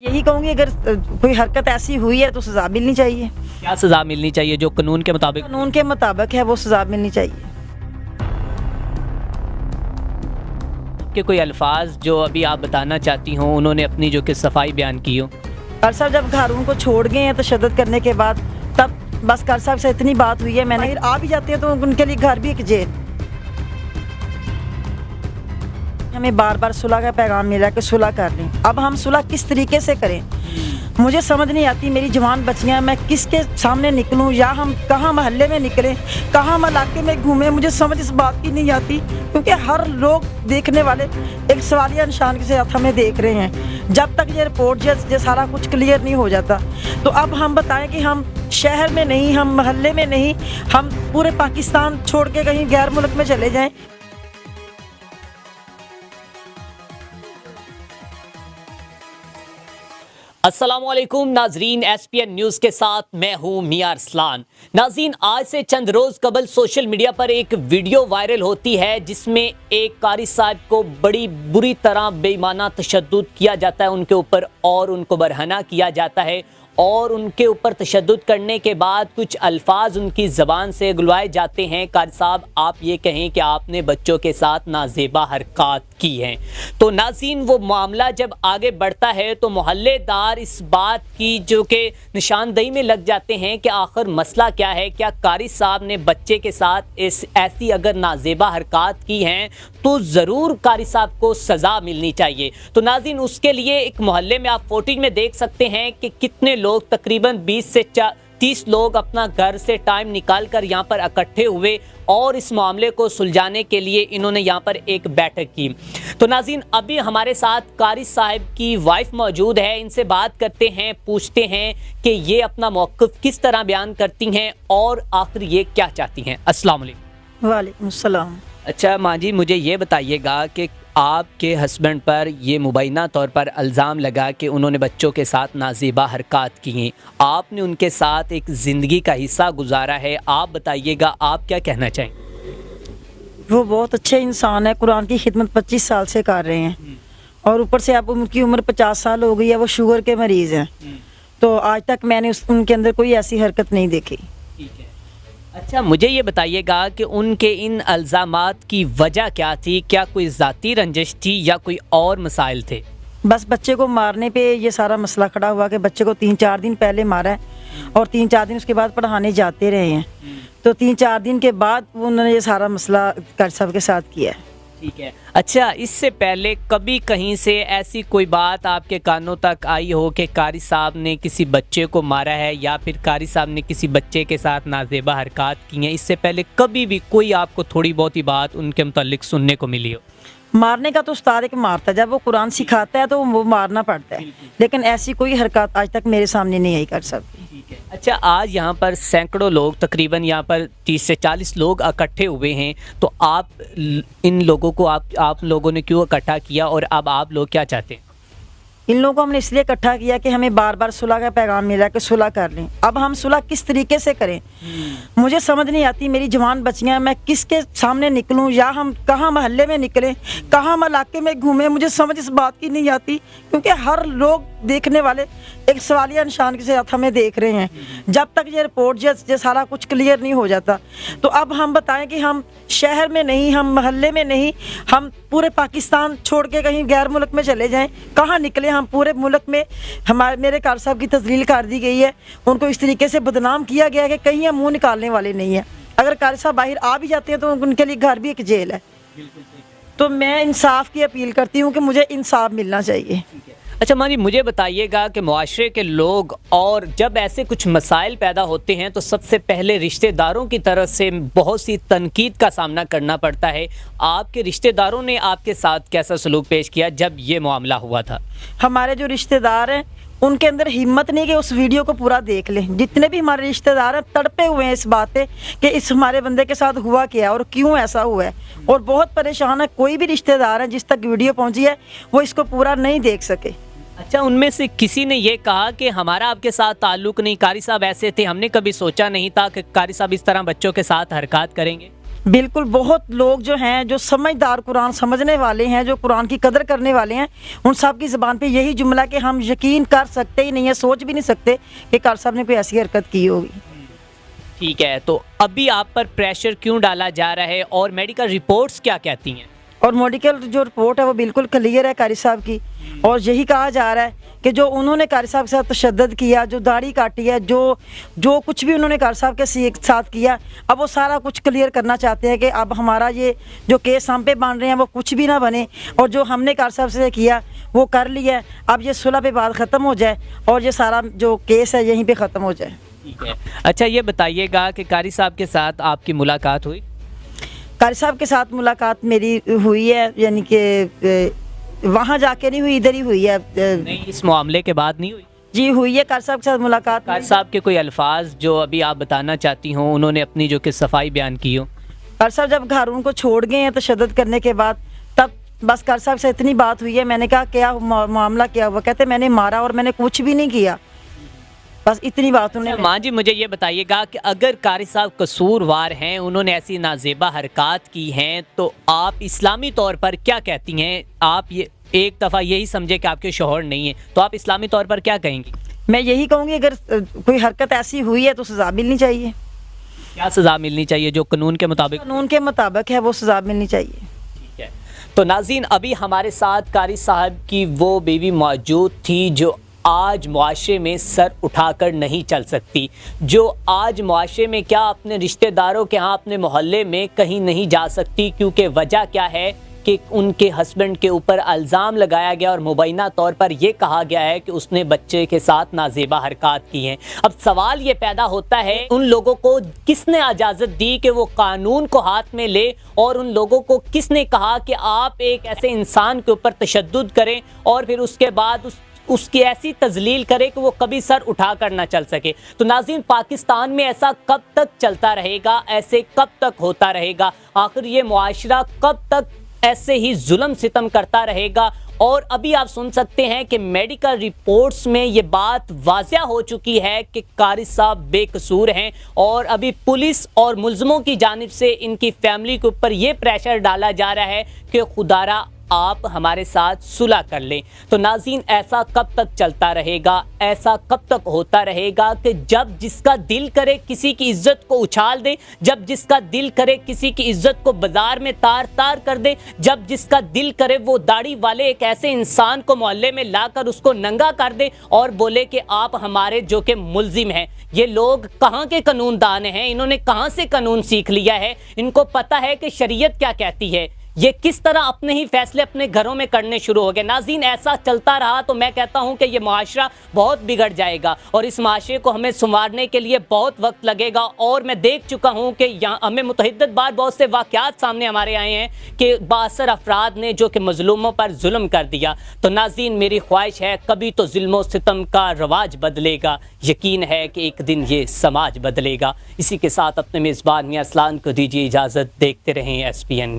यही कहूँगी अगर कोई हरकत ऐसी हुई है तो सज़ा मिलनी चाहिए। क्या सज़ा मिलनी चाहिए जो कानून के मुताबिक? कानून के मुताबिक है वो सज़ा मिलनी चाहिए। कि कोई अल्फाज जो अभी आप बताना चाहती हों उन्होंने अपनी जो कि सफाई बयान की हो? कार साहब जब घरों को छोड़ गए हैं तशद्दुद करने के बाद तब बस कार साहब से इतनी बात हुई है, मैंने आ भी जाते हैं तो उनके लिए घर भी एक जेल। हमें बार बार सुलह का पैगाम मिला कि सुलह कर लें। अब हम सुलह किस तरीके से करें मुझे समझ नहीं आती। मेरी जवान बच्चियां, मैं किसके सामने निकलूं या हम कहाँ मोहल्ले में निकलें, कहाँ हम इलाके में घूमें, मुझे समझ इस बात की नहीं आती। क्योंकि हर लोग देखने वाले एक सवालिया निशान के साथ हमें देख रहे हैं। जब तक ये रिपोर्ट ये सारा कुछ क्लियर नहीं हो जाता तो अब हम बताएं कि हम शहर में नहीं, हम मोहल्ले में नहीं, हम पूरे पाकिस्तान छोड़ के कहीं गैर मुल्क में चले जाएं। अस्सलामुअलैकुम नाजरीन, SPN न्यूज़ के साथ मैं हूं मियां अरसलान। नाजरीन, आज से चंद रोज़ कबल सोशल मीडिया पर एक वीडियो वायरल होती है जिसमें एक कारी साहब को बड़ी बुरी तरह बेईमाना तशद्दुद किया जाता है उनके ऊपर और उनको बरहना किया जाता है और उनके ऊपर तशद्दुद करने के बाद कुछ अल्फाज उनकी ज़बान से गुलवाए जाते हैं। कारी साहब, आप ये कहें कि आपने बच्चों के साथ नाजेबा हरकत की हैं। तो नाज़रीन, वो मामला जब आगे बढ़ता है तो मोहल्लेदार इस बात की जो कि निशानदेही में लग जाते हैं कि आखिर मसला क्या है, क्या कारी साहब ने बच्चे के साथ ऐसी अगर नाजेबा हरकत की हैं तो ज़रूर कारी साहब को सज़ा मिलनी चाहिए। तो नाज़रीन, उसके लिए एक मोहल्ले में आप फुटेज में देख सकते हैं कि कितने लोग, तकरीबन 20 से 30 लोग अपना घर से टाइम निकाल कर यहाँ पर इकट्ठे हुए और इस मामले को सुलझाने के लिए इन्होंने यहाँ पर एक बैठक की। तो नाज़रीन, अभी हमारे साथ कारी साहब की वाइफ मौजूद है, इनसे बात करते हैं, पूछते हैं कि ये अपना मौक़िफ़ किस तरह बयान करती हैं और आखिर ये क्या चाहती हैं। अस्सलाम वालेकुम। वालेकुम सलाम। अच्छा माँ जी, मुझे ये बताइएगा कि आपके हस्बैंड पर ये मुबैना तौर पर इल्ज़ाम लगा कि उन्होंने बच्चों के साथ नाजेबा हरकत की हैं। आपने उनके साथ एक ज़िंदगी का हिस्सा गुजारा है, आप बताइएगा आप क्या कहना चाहेंगे? वो बहुत अच्छे इंसान है, कुरान की खिदमत 25 साल से कर रहे हैं और ऊपर से अब उनकी उम्र 50 साल हो गई है, वो शुगर के मरीज़ हैं। तो आज तक मैंने उनके अंदर कोई ऐसी हरकत नहीं देखी। अच्छा, मुझे ये बताइएगा कि उनके इन इल्ज़ामात की वजह क्या थी? क्या कोई ज़ाती रंजिश थी या कोई और मसाइल थे? बस बच्चे को मारने पे ये सारा मसला खड़ा हुआ कि बच्चे को 3-4 दिन पहले मारा है और 3-4 दिन उसके बाद पढ़ाने जाते रहे हैं। तो 3-4 दिन के बाद उन्होंने ये सारा मसला कारी साहब के साथ किया है। ठीक है। अच्छा, इससे पहले कभी कहीं से ऐसी कोई बात आपके कानों तक आई हो कि कारी साहब ने किसी बच्चे को मारा है या फिर कारी साहब ने किसी बच्चे के साथ नाजेबा हरकत की हैं? इससे पहले कभी भी कोई आपको थोड़ी बहुत ही बात उनके मुतालिक सुनने को मिली हो? मारने का तो उस्ताद एक मारता है, जब वो कुरान सिखाता है तो वो मारना पड़ता है, लेकिन ऐसी कोई हरकत आज तक मेरे सामने नहीं आई कारी साहब की। अच्छा, आज यहाँ पर सैकड़ों लोग, तकरीबन यहाँ पर 30 से 40 लोग इकट्ठे हुए हैं, तो आप इन लोगों को आप लोगों ने क्यों इकट्ठा किया और अब आप लोग क्या चाहते हैं? इन लोगों को हमने इसलिए इकट्ठा किया कि हमें बार बार सुलह का पैगाम मिला कि सुलह कर लें। अब हम सुलह किस तरीके से करें मुझे समझ नहीं आती। मेरी जवान बच्चियां, मैं किसके सामने निकलूं या हम कहाँ मोहल्ले में निकलें, कहाँ हम इलाके में घूमें, मुझे समझ इस बात की नहीं आती। क्योंकि हर लोग देखने वाले एक सवालिया निशान के साथ हमें देख रहे हैं। जब तक ये रिपोर्ट ये सारा कुछ क्लियर नहीं हो जाता तो अब हम बताएं कि हम शहर में नहीं, हम मोहल्ले में नहीं, हम पूरे पाकिस्तान छोड़ के कहीं गैर मुल्क में चले जाएं, कहाँ निकले हम पूरे मुल्क में। मेरे कारी साहब की तजलील कर दी गई है, उनको इस तरीके से बदनाम किया गया है कि कहीं हम मुँह निकालने वाले नहीं हैं। अगर कारी साहब बाहर आ भी जाते हैं तो उनके लिए घर भी एक जेल है। तो मैं इंसाफ की अपील करती हूँ कि मुझे इंसाफ मिलना चाहिए। अच्छा माँ जी, मुझे बताइएगा कि मुआशरे के लोग और जब ऐसे कुछ मसाइल पैदा होते हैं तो सबसे पहले रिश्तेदारों की तरफ से बहुत सी तनकीद का सामना करना पड़ता है। आपके रिश्तेदारों ने आपके साथ कैसा सलूक पेश किया जब ये मामला हुआ था? हमारे जो रिश्तेदार हैं उनके अंदर हिम्मत नहीं कि उस वीडियो को पूरा देख लें। जितने भी हमारे रिश्तेदार हैं तड़पे हुए हैं इस बात पे कि इस हमारे बंदे के साथ हुआ क्या और क्यों ऐसा हुआ है, और बहुत परेशान है। कोई भी रिश्तेदार है जिस तक वीडियो पहुंची है वो इसको पूरा नहीं देख सके। अच्छा, उनमें से किसी ने ये कहा कि हमारा आपके साथ ताल्लुक़ नहीं, कारी साहब ऐसे थे, हमने कभी सोचा नहीं था कि कारी साहब इस तरह बच्चों के साथ हरकत करेंगे? बिल्कुल, बहुत लोग जो हैं, जो समझदार कुरान समझने वाले हैं, जो कुरान की कदर करने वाले हैं, उन सब की ज़बान पे यही जुमला कि हम यकीन कर सकते ही नहीं है, सोच भी नहीं सकते कि कार साहब ने कोई ऐसी हरकत की होगी। ठीक है, तो अभी आप पर प्रेशर क्यों डाला जा रहा है और मेडिकल रिपोर्ट्स क्या कहती हैं? और मेडिकल जो रिपोर्ट है वो बिल्कुल क्लियर है कारी साहब की, और यही कहा जा रहा है कि जो उन्होंने कारी साहब के साथ तशद्दुद किया, जो दाढ़ी काटी है, जो कुछ भी उन्होंने कारी साहब के साथ किया, अब वो सारा कुछ क्लियर करना चाहते हैं कि अब हमारा ये जो केस हम पे बन रहे हैं वो कुछ भी ना बने, और जो हमने कारी साहब से किया वो कर लिया, अब ये सुलह पे बात ख़त्म हो जाए और ये सारा जो केस है यहीं पर ख़त्म हो जाए। ठीक है, अच्छा ये बताइएगा कि कारी साहब के साथ आपकी मुलाकात हुई? कारी साहब के साथ मुलाकात मेरी हुई है, यानी कि वहाँ जाके नहीं हुई, इधर ही हुई है। नहीं, इस मामले के बाद नहीं हुई? जी हुई है कारी साहब के साथ मुलाकात। कारी साहब के कोई अल्फाज जो अभी आप बताना चाहती हों, उन्होंने अपनी जो कि सफाई बयान की हो? कारी साहब जब घर उनको छोड़ गए हैं तशद्दुद करने के बाद, तब बस कारी साहब से इतनी बात हुई है, मैंने कहा क्या मामला क्या हुआ, कहते मैंने मारा और मैंने कुछ भी नहीं किया, बस इतनी बात उन्होंने। माँ जी, मुझे ये बताइएगा कि अगर कारी साहब कसूरवार हैं, उन्होंने ऐसी नाजेबा हरकत की हैं, तो आप इस्लामी तौर पर क्या कहती हैं? आप ये एक दफ़ा यही समझे कि आपके शौहर नहीं है, तो आप इस्लामी तौर पर क्या कहेंगी? मैं यही कहूँगी अगर कोई हरकत ऐसी हुई है तो सज़ा मिलनी चाहिए। क्या सज़ा मिलनी चाहिए? जो कानून के मुताबिक? कानून के मुताबिक है वो सज़ा मिलनी चाहिए। ठीक है, तो नाज़रीन, अभी हमारे साथ कारी साहब की वो बीवी मौजूद थी जो आज मुआशरे में सर उठाकर नहीं चल सकती, जो आज मुआशरे में क्या अपने रिश्तेदारों के यहाँ, अपने मोहल्ले में कहीं नहीं जा सकती, क्योंकि वजह क्या है कि उनके हस्बैंड के ऊपर इल्ज़ाम लगाया गया और मुबैना तौर पर यह कहा गया है कि उसने बच्चे के साथ नाजेबा हरकत की हैं। अब सवाल ये पैदा होता है, उन लोगों को किसने इजाज़त दी कि वो कानून को हाथ में ले, और उन लोगों को किसने कहा कि आप एक ऐसे इंसान के ऊपर तशद्दुद करें और फिर उसके बाद उसकी ऐसी तजलील करे कि वो कभी सर उठा कर ना चल सके? तो नाज़रीन, पाकिस्तान में ऐसा कब तक चलता रहेगा? ऐसे कब तक होता रहेगा? आखिर ये मुआशरा कब तक ऐसे ही जुल्म सितम करता रहेगा? और अभी आप सुन सकते हैं कि मेडिकल रिपोर्ट्स में ये बात वाज़िया हो चुकी है कि कारी साहब बेकसूर हैं, और अभी पुलिस और मुल्ज़िमों की जानिब से इनकी फैमिली के ऊपर ये प्रेशर डाला जा रहा है कि खुदारा आप हमारे साथ सुलह कर लें। तो नाज़रीन, ऐसा कब तक चलता रहेगा? ऐसा कब तक होता रहेगा कि जब जिसका दिल करे किसी की इज्जत को उछाल दे, जब जिसका दिल करे किसी की इज्जत को बाजार में तार तार कर दे, जब जिसका दिल करे वो दाढ़ी वाले एक ऐसे इंसान को मोहल्ले में लाकर उसको नंगा कर दे और बोले कि आप हमारे जो कि मुल्जिम हैं। ये लोग कहाँ के कानून दान हैं? इन्होंने कहाँ से कानून सीख लिया है? इनको पता है कि शरीयत क्या कहती है? ये किस तरह अपने ही फैसले अपने घरों में करने शुरू हो गए। नाज़रीन, ऐसा चलता रहा तो मैं कहता हूं कि ये माशरा बहुत बिगड़ जाएगा, और इस माशरे को हमें संवारने के लिए बहुत वक्त लगेगा। और मैं देख चुका हूं कि यहाँ हमें मुतअद्दिद बार बहुत से वाक़यात सामने हमारे आए हैं कि बासर अफराद ने जो कि मजलूमों पर जुल्म कर दिया। तो नाज़रीन, मेरी ख्वाहिश है कभी तो जुल्म सितम का रवाज बदलेगा, यकीन है कि एक दिन ये समाज बदलेगा। इसी के साथ अपने मेज़बान मियां अरसलान को दीजिए इजाज़त। देखते रहें SPN न्यूज़।